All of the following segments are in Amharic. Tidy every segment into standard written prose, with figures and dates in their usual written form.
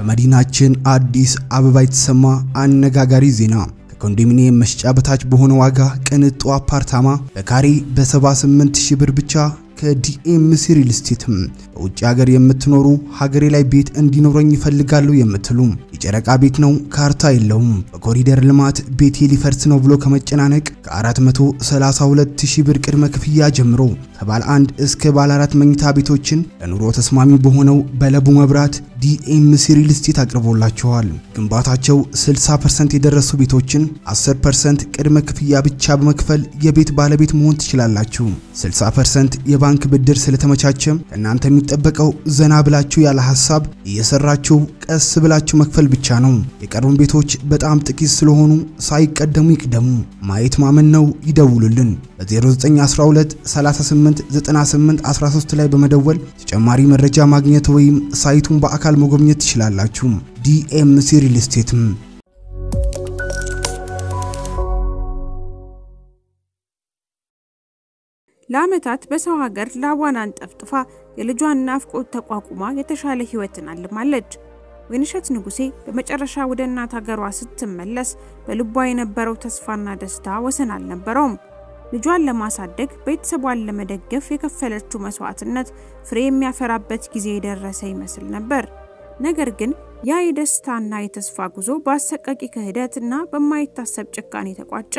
በመዲናችን አዲስ አበባ የተሰማ አነጋጋሪ ዜና ከኮንዶሚኒየም መሽጫ በታች በሆነ ዋጋ ቅንጡ አፓርታማ በካሬ በ78000 ብር ብቻ ከዲኤምሲ ሪል ስቴት በውጭ ሀገር የምትኖሩ ሀገሬ ላይ ቤት እንዲኖረኝ ይፈልጋሉ የምትሉ የጨረቃ ቤት ነው ካርታ የለውም በኮሪደር ልማት ቤት ሊፈርስ ነው ብሎ ከመጨናነቅ ከ432000 ብር ቅድመ ክፍያ ጀምሮ ከባለ 1 እስከ ባለ 4 መኝታ ቤቶችን ለኑሮ ተስማሚ በሆነው በለቡ መብራት ዲኤምሲ ሪል ስቴት አቅርቦላችኋል። ግንባታቸው 60% የደረሱ ቤቶችን 10% ቅድመ ክፍያ ብቻ በመክፈል የቤት ባለቤት መሆን ትችላላችሁ። 60% የባንክ ብድር ስለተመቻቸም ከናንተ የሚጠበቀው ዘና ብላችሁ ያለ ሐሳብ እየሰራችሁ ቀስ ብላችሁ መክፈል ብቻ ነው። የቀሩን ቤቶች በጣም ጥቂት ስለሆኑ ሳይቀደሙ ይቅደሙ። ማየት ማመን ነው። ይደውሉልን በ0912 38 98 13 ላይ በመደወል ተጨማሪ መረጃ ማግኘት ወይም ሳይቱን በአካል መጎብኘት ትችላላችሁ። ዲኤምሲ ሪል ስቴት ለዓመታት በሰው ሀገር ላቧን አንጠፍጥፋ የልጇን ናፍቆት ተቋቁማ የተሻለ ህይወትን አልማለች። ወይንሸት ንጉሴ በመጨረሻ ወደ እናት ሀገሯ ስትመለስ በልቧ የነበረው ተስፋና ደስታ ወሰን አልነበረውም። ልጇን ለማሳደግ ቤተሰቧን ለመደገፍ የከፈለችው መስዋዕትነት ፍሬ የሚያፈራበት ጊዜ የደረሰ ይመስል ነበር። ነገር ግን ያ የደስታና የተስፋ ጉዞ በአሰቃቂ ክህደትና በማይታሰብ ጭካኔ ተቋጨ።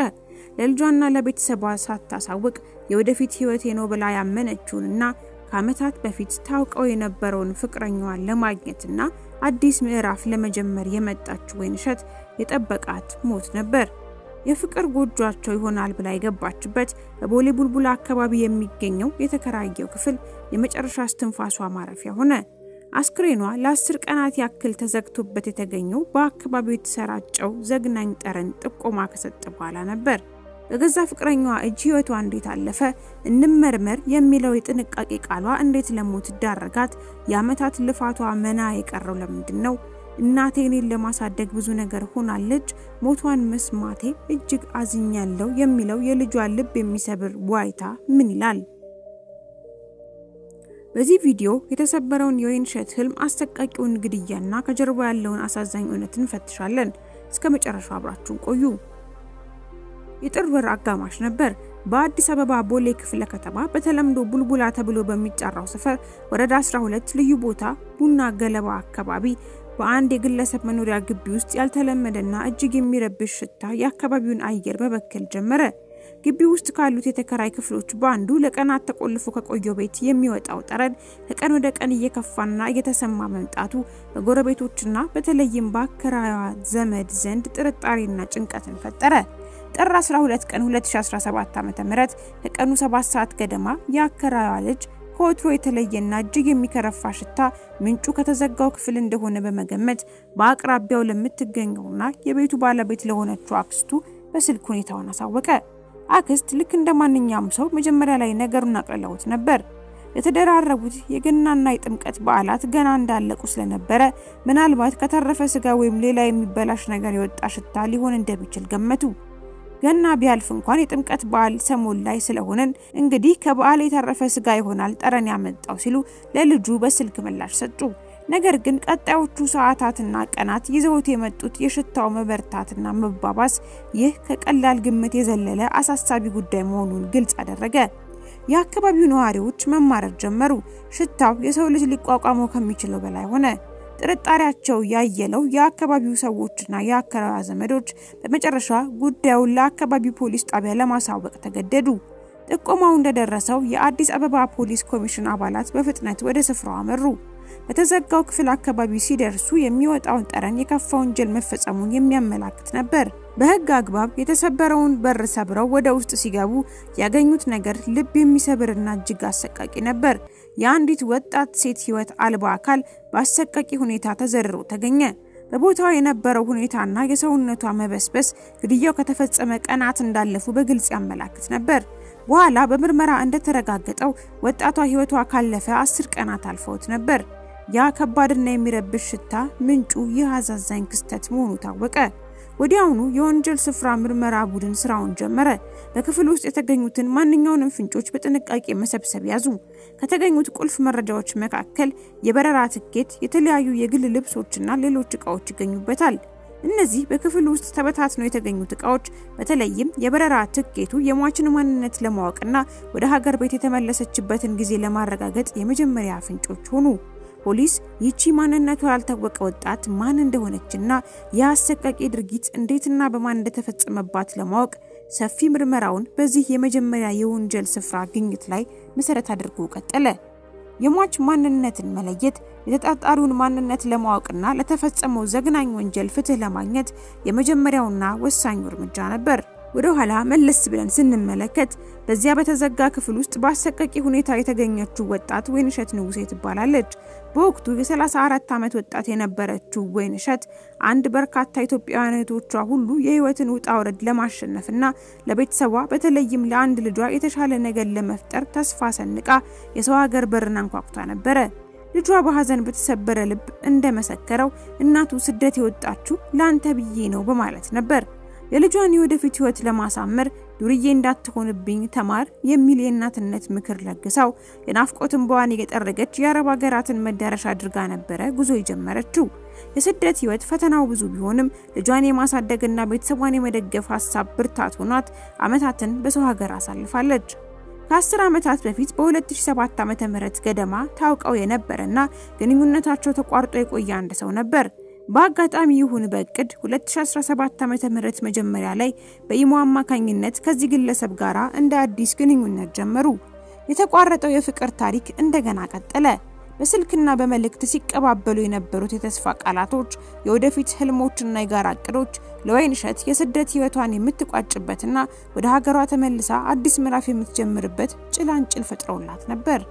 ለልጇና ለቤተሰቧ ሳታሳውቅ የወደፊት ህይወቴ ነው ብላ ያመነችውንና ከዓመታት በፊት ታውቀው የነበረውን ፍቅረኛዋን ለማግኘትና አዲስ ምዕራፍ ለመጀመር የመጣችው ወይንሸት የጠበቃት ሞት ነበር። የፍቅር ጎጆአቸው ይሆናል ብላ የገባችበት በቦሌ ቡልቡላ አካባቢ የሚገኘው የተከራየው ክፍል የመጨረሻ እስትንፋሷ ማረፊያ ሆነ። አስክሬኗ ለ10 ቀናት ያክል ተዘግቶበት የተገኘው በአካባቢው የተሰራጨው ዘግናኝ ጠረን ጥቆማ ከሰጠ በኋላ ነበር። በገዛ ፍቅረኛዋ እጅ ህይወቷ እንዴት አለፈ እንመርመር የሚለው የጥንቃቄ ቃሏ እንዴት ለሞት ዳረጋት? የዓመታት ልፋቷ መና የቀረው ለምንድነው? እናቴን ለማሳደግ ብዙ ነገር ሆናለች፣ ሞቷን መስማቴ እጅግ አዝኛለሁ የሚለው የልጇ ልብ የሚሰብር ዋይታ ምን ይላል? በዚህ ቪዲዮ የተሰበረውን የወይንሸት ህልም አሰቃቂውን ግድያና ከጀርባ ያለውን አሳዛኝ እውነትን ፈትሻለን። እስከ መጨረሻው አብራችሁን ቆዩ። የጥር ወር አጋማሽ ነበር። በአዲስ አበባ ቦሌ ክፍለ ከተማ በተለምዶ ቡልቡላ ተብሎ በሚጠራው ሰፈር ወረዳ 12 ልዩ ቦታ ቡና ገለባ አካባቢ በአንድ የግለሰብ መኖሪያ ግቢ ውስጥ ያልተለመደና እጅግ የሚረብሽ ሽታ የአካባቢውን አየር መበከል ጀመረ። ግቢ ውስጥ ካሉት የተከራይ ክፍሎች ባንዱ ለቀናት ተቆልፎ ከቆየው ቤት የሚወጣው ጠረን ከቀን ወደ ቀን እየከፋና እየተሰማ መምጣቱ በጎረቤቶችና በተለይም በአከራይዋ ዘመድ ዘንድ ጥርጣሬና ጭንቀትን ፈጠረ። ጥር 12 ቀን 2017 ዓ.ም ከቀኑ 7 ሰዓት ገደማ የአከራይዋ ልጅ ከወትሮ የተለየና እጅግ የሚከረፋ ሽታ ምንጩ ከተዘጋው ክፍል እንደሆነ በመገመት በአቅራቢያው ለምትገኘውና የቤቱ ባለቤት ለሆነችው አክስቱ በስልክ ሁኔታውን አሳወቀ። አክስት ልክ እንደማንኛውም ሰው መጀመሪያ ላይ ነገሩን አቀለውት ነበር። የተደራረቡት የገናና የጥምቀት በዓላት ገና እንዳለቁ ስለነበረ ምናልባት ከተረፈ ስጋ ወይም ሌላ የሚበላሽ ነገር የወጣ ሽታ ሊሆን እንደሚችል ገመቱ። ገና ቢያልፍ እንኳን የጥምቀት በዓል ሰሞን ላይ ስለሆነን እንግዲህ ከበዓል የተረፈ ስጋ ይሆናል ጠረን ያመጣው ሲሉ ለልጁ በስልክ ምላሽ ሰጡ። ነገር ግን ቀጣዮቹ ሰዓታትና ቀናት ይዘውት የመጡት የሽታው መበርታትና መባባስ ይህ ከቀላል ግምት የዘለለ አሳሳቢ ጉዳይ መሆኑን ግልጽ አደረገ። የአካባቢው ነዋሪዎች መማረር ጀመሩ። ሽታው የሰው ልጅ ሊቋቋመው ከሚችለው በላይ ሆነ። ጥርጣሬያቸው ያየለው የአካባቢው ሰዎችና የአከራዋ ዘመዶች በመጨረሻ ጉዳዩን ለአካባቢው ፖሊስ ጣቢያ ለማሳወቅ ተገደዱ። ጥቆማው እንደደረሰው የአዲስ አበባ ፖሊስ ኮሚሽን አባላት በፍጥነት ወደ ስፍራው አመሩ። በተዘጋው ክፍል አካባቢ ሲደርሱ የሚወጣውን ጠረን የከፋ ወንጀል መፈጸሙን የሚያመላክት ነበር። በህግ አግባብ የተሰበረውን በር ሰብረው ወደ ውስጥ ሲገቡ ያገኙት ነገር ልብ የሚሰብርና እጅግ አሰቃቂ ነበር። የአንዲት ወጣት ሴት ህይወት አልባ አካል በአሰቃቂ ሁኔታ ተዘርሮ ተገኘ። በቦታው የነበረው ሁኔታና የሰውነቷ መበስበስ ግድያው ከተፈጸመ ቀናት እንዳለፉ በግልጽ ያመላክት ነበር። በኋላ በምርመራ እንደተረጋገጠው ወጣቷ ህይወቷ ካለፈ 10 ቀናት አልፈውት ነበር። ያ ከባድና የሚረብሽ ሽታ ምንጩ ይህ አሳዛኝ ክስተት መሆኑ ታወቀ። ወዲያውኑ የወንጀል ስፍራ ምርመራ ቡድን ስራውን ጀመረ። በክፍል ውስጥ የተገኙትን ማንኛውንም ፍንጮች በጥንቃቄ መሰብሰብ ያዙ። ከተገኙት ቁልፍ መረጃዎች መካከል የበረራ ትኬት፣ የተለያዩ የግል ልብሶችና ሌሎች ዕቃዎች ይገኙበታል። እነዚህ በክፍል ውስጥ ተበታትነው የተገኙት ዕቃዎች በተለይም የበረራ ትኬቱ የሟችን ማንነት ለማወቅና ወደ ሀገር ቤት የተመለሰችበትን ጊዜ ለማረጋገጥ የመጀመሪያ ፍንጮች ሆኑ። ፖሊስ ይቺ ማንነቱ ያልታወቀ ወጣት ማን እንደሆነችና የአሰቃቂ ድርጊት እንዴትና በማን እንደተፈጸመባት ለማወቅ ሰፊ ምርመራውን በዚህ የመጀመሪያ የወንጀል ስፍራ ግኝት ላይ መሰረት አድርጎ ቀጠለ። የሟች ማንነትን መለየት የተጣጣሪውን ማንነት ለማወቅና ለተፈጸመው ዘግናኝ ወንጀል ፍትህ ለማግኘት የመጀመሪያውና ወሳኙ እርምጃ ነበር። ወደ ኋላ መለስ ብለን ስንመለከት በዚያ በተዘጋ ክፍል ውስጥ በአሰቃቂ ሁኔታ የተገኘችው ወጣት ወይንሸት ንጉሴ ትባላለች። በወቅቱ የ34 ዓመት ወጣት የነበረችው ወይንሸት አንድ በርካታ ኢትዮጵያውያን እህቶቿ ሁሉ የህይወትን ውጣ ውረድ ለማሸነፍና ለቤተሰቧ በተለይም ለአንድ ልጇ የተሻለ ነገር ለመፍጠር ተስፋ ሰንቃ የሰው ሀገር በርን አንኳኩታ ነበር። ልጇ በሐዘን በተሰበረ ልብ እንደመሰከረው እናቱ ስደት የወጣችው ላንተ ብዬ ነው በማለት ነበር። የልጇን የወደፊት ህይወት ለማሳመር ዱርዬ እንዳትሆንብኝ ተማር የሚል የእናትነት ምክር ለግሳው የናፍቆትን በዋን የጠረገች የአረብ ሀገራትን መዳረሻ አድርጋ ነበር ጉዞ የጀመረችው። የስደት ህይወት ፈተናው ብዙ ቢሆንም ልጇን የማሳደግና ቤተሰቧን የመደገፍ ሐሳብ ብርታት ሆኗት አመታትን በሰው ሀገር አሳልፋለች። ከ10 ዓመታት በፊት በ2007 ዓ.ም ገደማ ታውቀው የነበረና ግንኙነታቸው ተቋርጦ የቆየ አንድ ሰው ነበር። በአጋጣሚ ይሁን በእቅድ 2017 ዓ.ም መጀመሪያ ላይ በኢሞ አማካኝነት ከዚህ ግለሰብ ጋራ እንደ አዲስ ግንኙነት ጀመሩ። የተቋረጠው የፍቅር ታሪክ እንደገና ቀጠለ። በስልክና በመልእክት ሲቀባበሉ የነበሩት የተስፋ ቃላቶች፣ የወደፊት ህልሞችና የጋራ እቅዶች ለወይንሸት የስደት ህይወቷን የምትቋጭበትና ወደ ሀገሯ ተመልሳ አዲስ ምዕራፍ የምትጀምርበት ጭላንጭል ፈጥረውላት ነበር።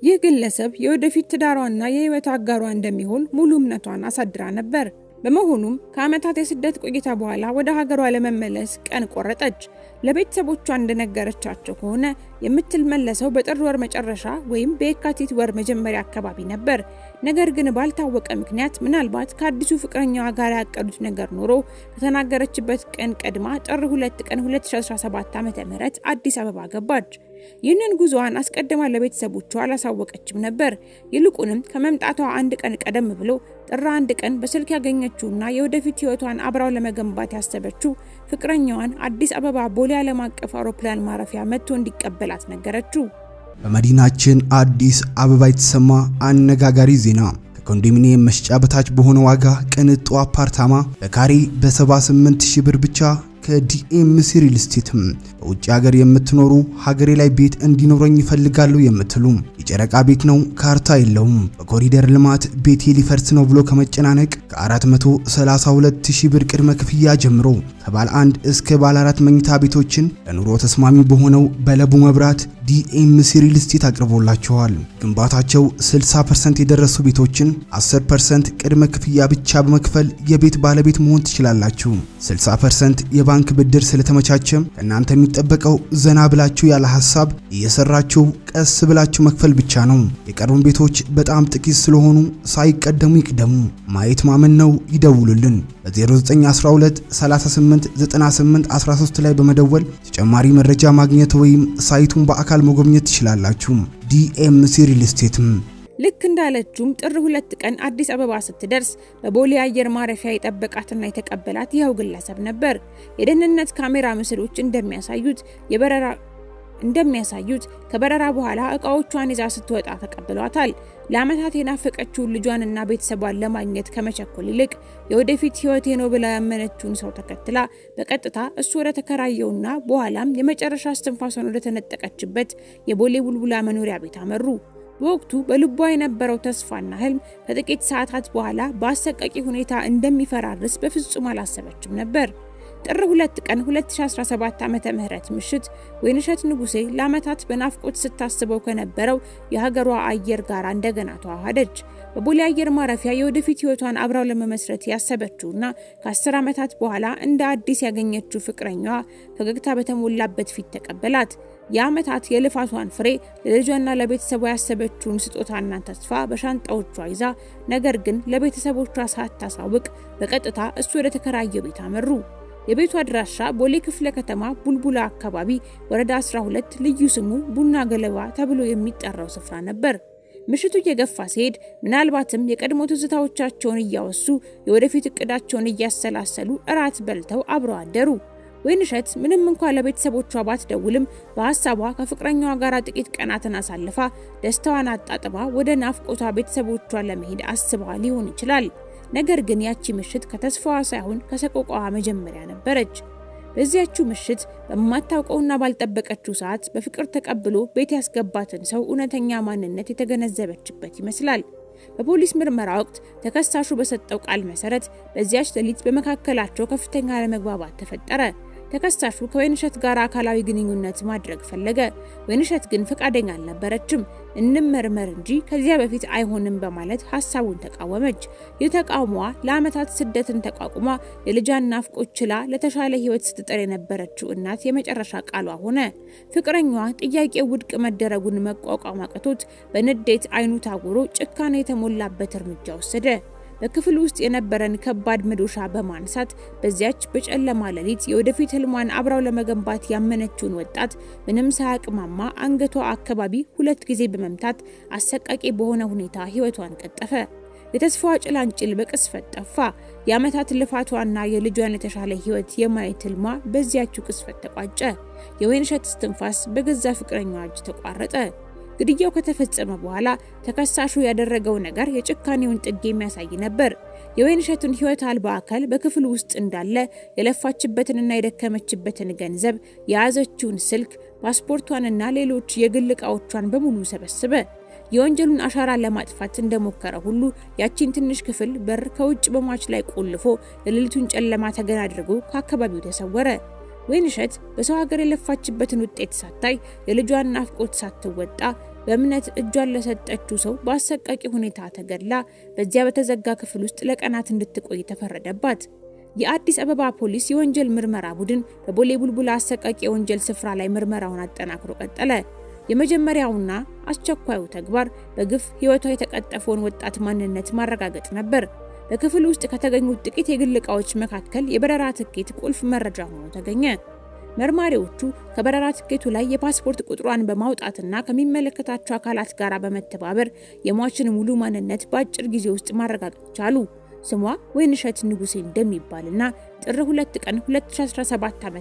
ይህ ግለሰብ የወደፊት ትዳሯና የህይወት አጋሯ እንደሚሆን ሙሉ እምነቷን አሳድራ ነበር። በመሆኑም ከአመታት የስደት ቆይታ በኋላ ወደ ሀገሯ ለመመለስ ቀን ቆረጠች። ለቤተሰቦቿ እንደነገረቻቸው ከሆነ የምትመለሰው በጥር ወር መጨረሻ ወይም በየካቲት ወር መጀመሪያ አካባቢ ነበር። ነገር ግን ባልታወቀ ምክንያት ምናልባት ከአዲሱ ፍቅረኛዋ ጋር ያቀዱት ነገር ኖሮ ከተናገረችበት ቀን ቀድማ ጥር 2 ቀን 2017 ዓ.ም አዲስ አበባ ገባች። ይህንን ጉዞዋን አስቀድማ ለቤተሰቦቿ አላሳወቀችም ነበር። ይልቁንም ከመምጣቷ አንድ ቀን ቀደም ብሎ ጥር 1 ቀን በስልክ ያገኘችውና የወደፊት ህይወቷን አብራው ለመገንባት ያሰበችው ፍቅረኛዋን አዲስ አበባ ቦሌ ዓለም አቀፍ አውሮፕላን ማረፊያ መጥቶ እንዲቀበላት ነገረችው። በመዲናችን አዲስ አበባ የተሰማ አነጋጋሪ ዜና ከኮንዶሚኒየም መሸጫ በታች በሆነ ዋጋ ቅንጡ አፓርታማ በካሬ በ78000 ብር ብቻ ከዲኤምሲ ሪል ስቴት በውጭ ሀገር የምትኖሩ ሀገሬ ላይ ቤት እንዲኖረኝ ይፈልጋሉ የምትሉ የጨረቃ ቤት ነው ካርታ የለውም በኮሪደር ልማት ቤት ሊፈርስ ነው ብሎ ከመጨናነቅ ከ432000 ብር ቅድመ ክፍያ ጀምሮ ከባለ 1 እስከ ባለ 4 መኝታ ቤቶችን ለኑሮ ተስማሚ በሆነው በለቡ መብራት ዲኤምሲ ሪል ስቴት አቅርቦላቸዋል። ግንባታቸው 60% የደረሱ ቤቶችን 10% ቅድመ ክፍያ ብቻ በመክፈል የቤት ባለቤት መሆን ትችላላችሁ። 60% የባንክ ብድር ስለተመቻቸም እናንተ የሚጠበቀው ዘና ብላችሁ ያለ ሐሳብ እየሰራችሁ ቀስ ብላችሁ መክፈል ብቻ ነው። የቀሩን ቤቶች በጣም ጥቂት ስለሆኑ ሳይቀደሙ ይቅደሙ። ማየት ማመን ነው። ይደውሉልን በ0912 38 98 13 ላይ በመደወል ተጨማሪ መረጃ ማግኘት ወይም ሳይቱን በአካል መጎብኘት ትችላላችሁ። ዲኤምሲ ሪል ስቴት ልክ እንዳለችውም ጥር 2 ቀን አዲስ አበባ ስትደርስ በቦሌ አየር ማረፊያ የጠበቃትና የተቀበላት ይኸው ግለሰብ ነበር። የደህንነት ካሜራ ምስሎች እንደሚያሳዩት ከበረራ በኋላ እቃዎቿን ይዛ ስትወጣ ተቀብሏታል። ለአመታት የናፈቀችውን ልጇንና ቤተሰቧን ለማግኘት ከመቸኮል ይልቅ የወደፊት ህይወቴ ነው ብላ ያመነችውን ሰው ተከትላ በቀጥታ እሱ ወደ ተከራየውና በኋላም የመጨረሻ እስትንፋሷን ወደ ተነጠቀችበት የቦሌ ቡልቡላ መኖሪያ ቤት አመሩ። በወቅቱ በልቧ የነበረው ተስፋና ህልም ከጥቂት ሰዓታት በኋላ በአሰቃቂ ሁኔታ እንደሚፈራርስ በፍጹም አላሰበችም ነበር። ጥር 2 ቀን 2017 ዓመተ ምህረት ምሽት ወይንሸት ንጉሴ ለአመታት በናፍቆት ስታስበው ከነበረው የሀገሯ አየር ጋር እንደገና ተዋሃደች። በቦሌ አየር ማረፊያ የወደፊት ህይወቷን አብራው ለመመስረት ያሰበችውና ከ10 ዓመታት በኋላ እንደ አዲስ ያገኘችው ፍቅረኛዋ ፈገግታ በተሞላበት ፊት ተቀበላት። የዓመታት የልፋቷን ፍሬ ለልጇና ለቤተሰቧ ያሰበችውን ስጦታና ተስፋ በሻንጣዎቿ ይዛ ነገር ግን ለቤተሰቦቿ ሳታሳውቅ በቀጥታ እሱ ወደ ተከራየው ቤት አመሩ። የቤቱ አድራሻ ቦሌ ክፍለ ከተማ ቡልቡላ አካባቢ ወረዳ 12 ልዩ ስሙ ቡና ገለባ ተብሎ የሚጠራው ስፍራ ነበር። ምሽቱ እየገፋ ሲሄድ ምናልባትም የቀድሞ ትዝታዎቻቸውን እያወሱ የወደፊት እቅዳቸውን እያሰላሰሉ እራት በልተው አብረው አደሩ። ወይንሸት ምንም እንኳን ለቤተሰቦቿ ባትደውልም በሐሳቧ ከፍቅረኛዋ ጋር ጥቂት ቀናትን አሳልፋ ደስታዋን አጣጥማ ወደ ናፍቆቷ ቤተሰቦቿ ለመሄድ አስባ ሊሆን ይችላል። ነገር ግን ያቺ ምሽት ከተስፋዋ ሳይሆን ከሰቆቃዋ መጀመሪያ ነበረች። በዚያችው ምሽት በማታውቀውና ባልጠበቀችው ሰዓት በፍቅር ተቀብሎ ቤት ያስገባትን ሰው እውነተኛ ማንነት የተገነዘበችበት ይመስላል። በፖሊስ ምርመራ ወቅት ተከሳሹ በሰጠው ቃል መሰረት በዚያች ሌሊት በመካከላቸው ከፍተኛ አለመግባባት ተፈጠረ። ተከሳሹ ከወይንሸት ጋር አካላዊ ግንኙነት ማድረግ ፈለገ። ወይንሸት ግን ፈቃደኛ አልነበረችም። እንመርመር እንጂ ከዚያ በፊት አይሆንም በማለት ሐሳቡን ተቃወመች። የተቃውሞዋ ለዓመታት ስደትን ተቋቁማ የልጇን ናፍቆት ችላ ለተሻለ ህይወት ስትጥር የነበረችው እናት የመጨረሻ ቃሏ ሆነ። ፍቅረኛዋ ጥያቄው ውድቅ መደረጉን መቋቋም አቅቶት በንዴት አይኑ ታውሮ ጭካኔ የተሞላበት እርምጃ ወሰደ። በክፍል ውስጥ የነበረን ከባድ መዶሻ በማንሳት በዚያች በጨለማ ሌሊት የወደፊት ህልሟን አብራው ለመገንባት ያመነችውን ወጣት ምንም ሳያቅማማ አንገቷ አካባቢ 2 ጊዜ በመምታት አሰቃቂ በሆነ ሁኔታ ህይወቷን ቀጠፈ። የተስፋዋ ጭላንጭል በቅስፈት ጠፋ። የዓመታት ልፋቷና የልጇን የተሻለ ህይወት የማየት ህልሟ በዚያችው ቅስፈት ተቋጨ። የወይንሸት እስትንፋስ በገዛ ፍቅረኛዋ እጅ ተቋረጠ። ግድያው ከተፈጸመ በኋላ ተከሳሹ ያደረገው ነገር የጭካኔውን ጥግ የሚያሳይ ነበር። የወይንሸቱን ህይወት አልባ አካል በክፍሉ ውስጥ እንዳለ የለፋችበትንና የደከመችበትን ገንዘብ፣ የያዘችውን ስልክ፣ ፓስፖርቷንና ሌሎች የግል ዕቃዎቿን በሙሉ ሰበሰበ። የወንጀሉን አሻራ ለማጥፋት እንደሞከረ ሁሉ ያቺን ትንሽ ክፍል በር ከውጭ በሟች ላይ ቆልፎ ለሌሊቱን ጨለማ ተገን አድርጎ ከአካባቢው ተሰወረ። ወይንሸት በሰው ሀገር የለፋችበትን ውጤት ሳታይ የልጇን ናፍቆት ሳትወጣ በእምነት እጇን ለሰጠችው ሰው በአሰቃቂ ሁኔታ ተገድላ በዚያ በተዘጋ ክፍል ውስጥ ለቀናት እንድትቆይ ተፈረደባት። የአዲስ አበባ ፖሊስ የወንጀል ምርመራ ቡድን በቦሌ ቡልቡላ አሰቃቂ የወንጀል ስፍራ ላይ ምርመራውን አጠናክሮ ቀጠለ። የመጀመሪያውና አስቸኳዩ ተግባር በግፍ ህይወቷ የተቀጠፈውን ወጣት ማንነት ማረጋገጥ ነበር። በክፍል ውስጥ ከተገኙት ጥቂት የግል ዕቃዎች መካከል የበረራ ትኬት ቁልፍ መረጃ ሆኖ ተገኘ። መርማሪዎቹ ከበረራ ትኬቱ ላይ የፓስፖርት ቁጥሯን በማውጣትና ከሚመለከታቸው አካላት ጋር በመተባበር የሟችን ሙሉ ማንነት በአጭር ጊዜ ውስጥ ማረጋገጥ ቻሉ። ስሟ ወይንሸት ንጉሴ እንደሚባልና ጥር 2 ቀን 2017 ዓ.ም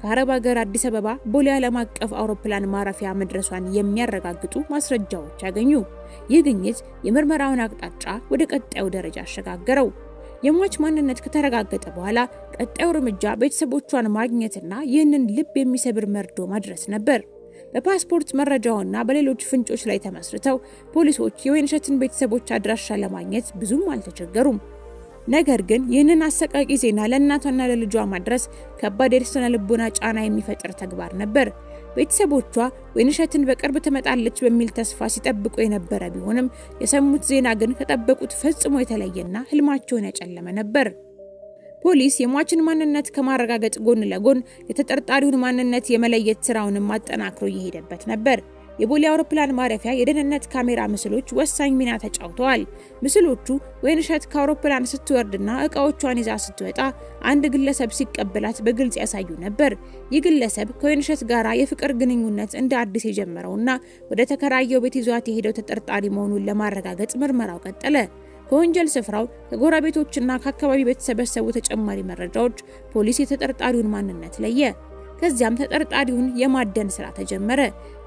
ከአረብ ሀገር አዲስ አበባ ቦሌ ዓለም አቀፍ አውሮፕላን ማረፊያ መድረሷን የሚያረጋግጡ ማስረጃዎች ያገኙ። ይህ ግኝት የምርመራውን አቅጣጫ ወደ ቀጣዩ ደረጃ አሸጋገረው። የሟች ማንነት ከተረጋገጠ በኋላ ቀጣዩ እርምጃ ቤተሰቦቿን ማግኘትና ይህንን ልብ የሚሰብር መርዶ ማድረስ ነበር። በፓስፖርት መረጃውና በሌሎች ፍንጮች ላይ ተመስርተው ፖሊሶች የወይንሸትን ቤተሰቦች አድራሻ ለማግኘት ብዙም አልተቸገሩም። ነገር ግን ይህንን አሰቃቂ ዜና ለእናቷና ለልጇ ማድረስ ከባድ የስነ ልቦና ጫና የሚፈጥር ተግባር ነበር። ቤተሰቦቿ ወይንሸትን በቅርብ ትመጣለች በሚል ተስፋ ሲጠብቁ የነበረ ቢሆንም የሰሙት ዜና ግን ከጠበቁት ፈጽሞ የተለየና ህልማቸውን ያጨለመ ነበር። ፖሊስ የሟችን ማንነት ከማረጋገጥ ጎን ለጎን የተጠርጣሪውን ማንነት የመለየት ስራውን ማጠናክሮ እየሄደበት ነበር። የቦሌ አውሮፕላን ማረፊያ የደህንነት ካሜራ ምስሎች ወሳኝ ሚና ተጫውተዋል። ምስሎቹ ወይንሸት ከአውሮፕላን ስትወርድና ዕቃዎቿን ይዛ ስትወጣ አንድ ግለሰብ ሲቀበላት በግልጽ ያሳዩ ነበር። ይህ ግለሰብ ከወይንሸት ጋራ የፍቅር ግንኙነት እንደ አዲስ የጀመረውና ወደ ተከራየው ቤት ይዟት የሄደው ተጠርጣሪ መሆኑን ለማረጋገጥ ምርመራው ቀጠለ። ከወንጀል ስፍራው ከጎረቤቶችና ከአካባቢ የተሰበሰቡ ተጨማሪ መረጃዎች ፖሊስ የተጠርጣሪውን ማንነት ለየ። ከዚያም ተጠርጣሪውን የማደን ስራ ተጀመረ።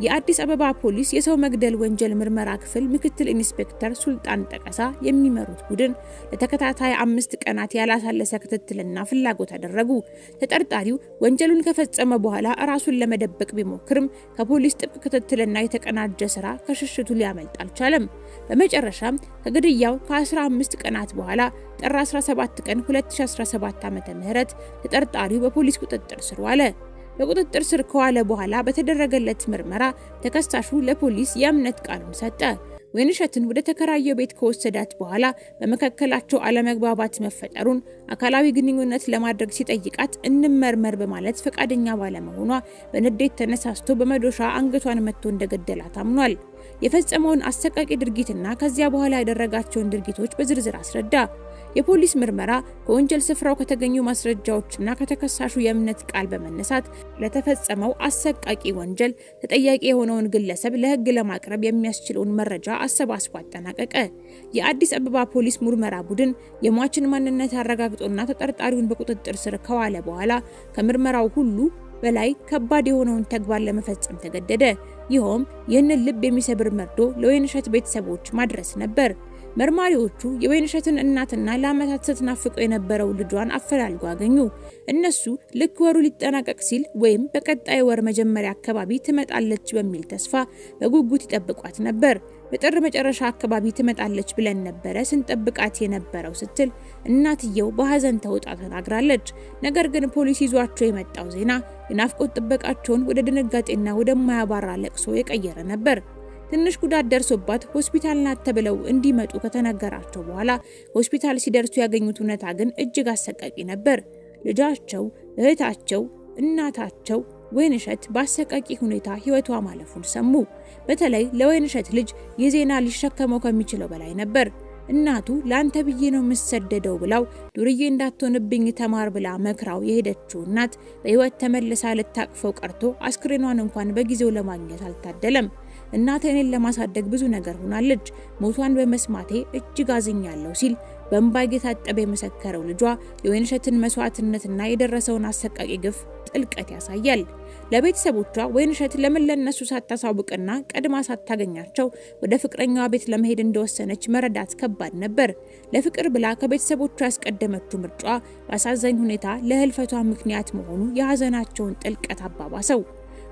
የአዲስ አበባ ፖሊስ የሰው መግደል ወንጀል ምርመራ ክፍል ምክትል ኢንስፔክተር ሱልጣን ጠቀሳ የሚመሩት ቡድን ለተከታታይ 5 ቀናት ያላሳለሰ ክትትልና ፍላጎት አደረጉ። ተጠርጣሪው ወንጀሉን ከፈጸመ በኋላ ራሱን ለመደበቅ ቢሞክርም ከፖሊስ ጥብቅ ክትትልና የተቀናጀ ስራ ከሽሽቱ ሊያመልጥ አልቻለም። በመጨረሻም ከግድያው ከ15 ቀናት በኋላ ጥር 17 ቀን 2017 ዓ.ም ተጠርጣሪው በፖሊስ ቁጥጥር ስር ዋለ። በቁጥጥር ስር ከዋለ በኋላ በተደረገለት ምርመራ ተከሳሹ ለፖሊስ የእምነት ቃሉን ሰጠ። ወይንሸትን ወደ ተከራየው ቤት ከወሰዳት በኋላ በመካከላቸው አለመግባባት መፈጠሩን አካላዊ ግንኙነት ለማድረግ ሲጠይቃት እንመርመር በማለት ፈቃደኛ ባለመሆኗ በንዴት ተነሳስቶ በመዶሻ አንገቷን መትቶ እንደገደላት አምኗል። የፈጸመውን አሰቃቂ ድርጊትና ከዚያ በኋላ ያደረጋቸውን ድርጊቶች በዝርዝር አስረዳ። የፖሊስ ምርመራ ከወንጀል ስፍራው ከተገኙ ማስረጃዎችና ከተከሳሹ የእምነት ቃል በመነሳት ለተፈጸመው አሰቃቂ ወንጀል ተጠያቂ የሆነውን ግለሰብ ለሕግ ለማቅረብ የሚያስችለውን መረጃ አሰባስቦ አጠናቀቀ። የአዲስ አበባ ፖሊስ ምርመራ ቡድን የሟችን ማንነት አረጋግጦና ተጠርጣሪውን በቁጥጥር ስር ከዋለ በኋላ ከምርመራው ሁሉ በላይ ከባድ የሆነውን ተግባር ለመፈጸም ተገደደ። ይህም ይህንን ልብ የሚሰብር መርዶ ለወይንሸት ቤተሰቦች ማድረስ ነበር። መርማሪዎቹ የወይንሸትን እናትና ለዓመታት ስትናፍቀው የነበረው ልጇን አፈላልጎ አገኙ። እነሱ ልክ ወሩ ሊጠናቀቅ ሲል ወይም በቀጣይ ወር መጀመሪያ አካባቢ ትመጣለች በሚል ተስፋ በጉጉት ይጠብቋት ነበር። በጥር መጨረሻ አካባቢ ትመጣለች ብለን ነበር ስንጠብቃት የነበረው ስትል እናትየው በሐዘን ተውጣ ተናግራለች። ነገር ግን ፖሊስ ይዟቸው የመጣው ዜና የናፍቆት ጥበቃቸውን ወደ ድንጋጤና ወደ ማያባራ ለቅሶ የቀየረ ነበር። ትንሽ ጉዳት ደርሶባት ሆስፒታል ናት ተብለው እንዲመጡ ከተነገራቸው በኋላ ሆስፒታል ሲደርሱ ያገኙት ሁኔታ ግን እጅግ አሰቃቂ ነበር። ልጃቸው፣ እህታቸው፣ እናታቸው ወይንሸት በአሰቃቂ ሁኔታ ህይወቷ ማለፉን ሰሙ። በተለይ ለወይንሸት ልጅ የዜና ሊሸከመው ከሚችለው በላይ ነበር። እናቱ ላንተ ብዬ ነው መሰደደው ብላው ዱርዬ እንዳትሆንብኝ ተማር ብላ መክራው የሄደችው እናት በህይወት ተመልሳ ልታቅፈው ቀርቶ አስክሬኗን እንኳን በጊዜው ለማግኘት አልታደለም። እናቴን ለማሳደግ ብዙ ነገር ሆናለች። ሞቷን በመስማቴ እጅግ አዝኛለሁ ሲል በእንባ የታጠበ የመሰከረው ልጇ የወይንሸትን መስዋዕትነትና የደረሰውን አሰቃቂ ግፍ ጥልቀት ያሳያል። ለቤተሰቦቿ ወይንሸት ለምን ለነሱ ሳታሳውቅና ቀድማ ሳታገኛቸው ወደ ፍቅረኛዋ ቤት ለመሄድ እንደወሰነች መረዳት ከባድ ነበር። ለፍቅር ብላ ከቤተሰቦቿ ያስቀደመችው ምርጫ በአሳዛኝ ሁኔታ ለህልፈቷ ምክንያት መሆኑ የሐዘናቸውን ጥልቀት አባባሰው።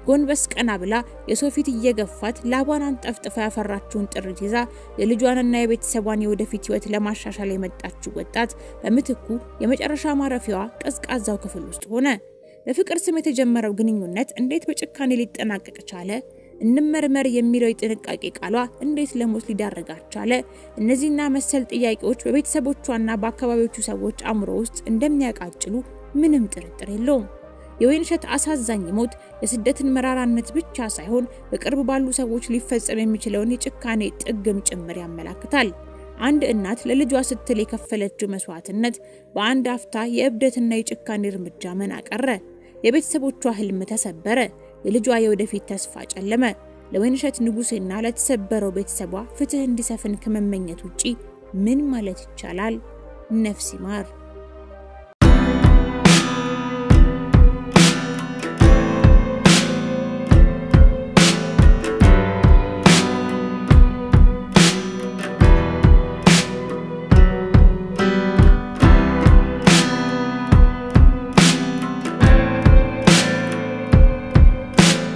ጎንበስ ቀና ብላ የሶፊት እየገፋት ላባናን ጠፍጥፋ ያፈራችውን ጥርት ይዛ የልጇንና የቤተሰቧን የወደፊት ህይወት ለማሻሻል የመጣችው ወጣት በምትኩ የመጨረሻ ማረፊያዋ ቀዝቃዛው ክፍል ውስጥ ሆነ። በፍቅር ስም የተጀመረው ግንኙነት እንዴት በጭካኔ ሊጠናቀቅ ቻለ? እንመርመር የሚለው የጥንቃቄ ቃሏ እንዴት ለሞት ሊዳረጋት ቻለ? እነዚህና መሰል ጥያቄዎች በቤተሰቦቿና በአካባቢዎቹ ሰዎች አእምሮ ውስጥ እንደሚያቃጭሉ ምንም ጥርጥር የለውም። የወይንሸት አሳዛኝ ሞት የስደትን መራራነት ብቻ ሳይሆን በቅርብ ባሉ ሰዎች ሊፈጸም የሚችለውን የጭካኔ ጥግም ጭምር ያመለክታል። አንድ እናት ለልጇ ስትል የከፈለችው መስዋዕትነት በአንድ አፍታ የእብደትና የጭካኔ እርምጃ መናቀረ። የቤተሰቦቿ ህልም ተሰበረ። የልጇ የወደፊት ተስፋ ጨለመ። ለወይንሸት ንጉሴና ለተሰበረው ቤተሰቧ ፍትህ እንዲሰፍን ከመመኘት ውጪ ምን ማለት ይቻላል? ነፍስ ይማር።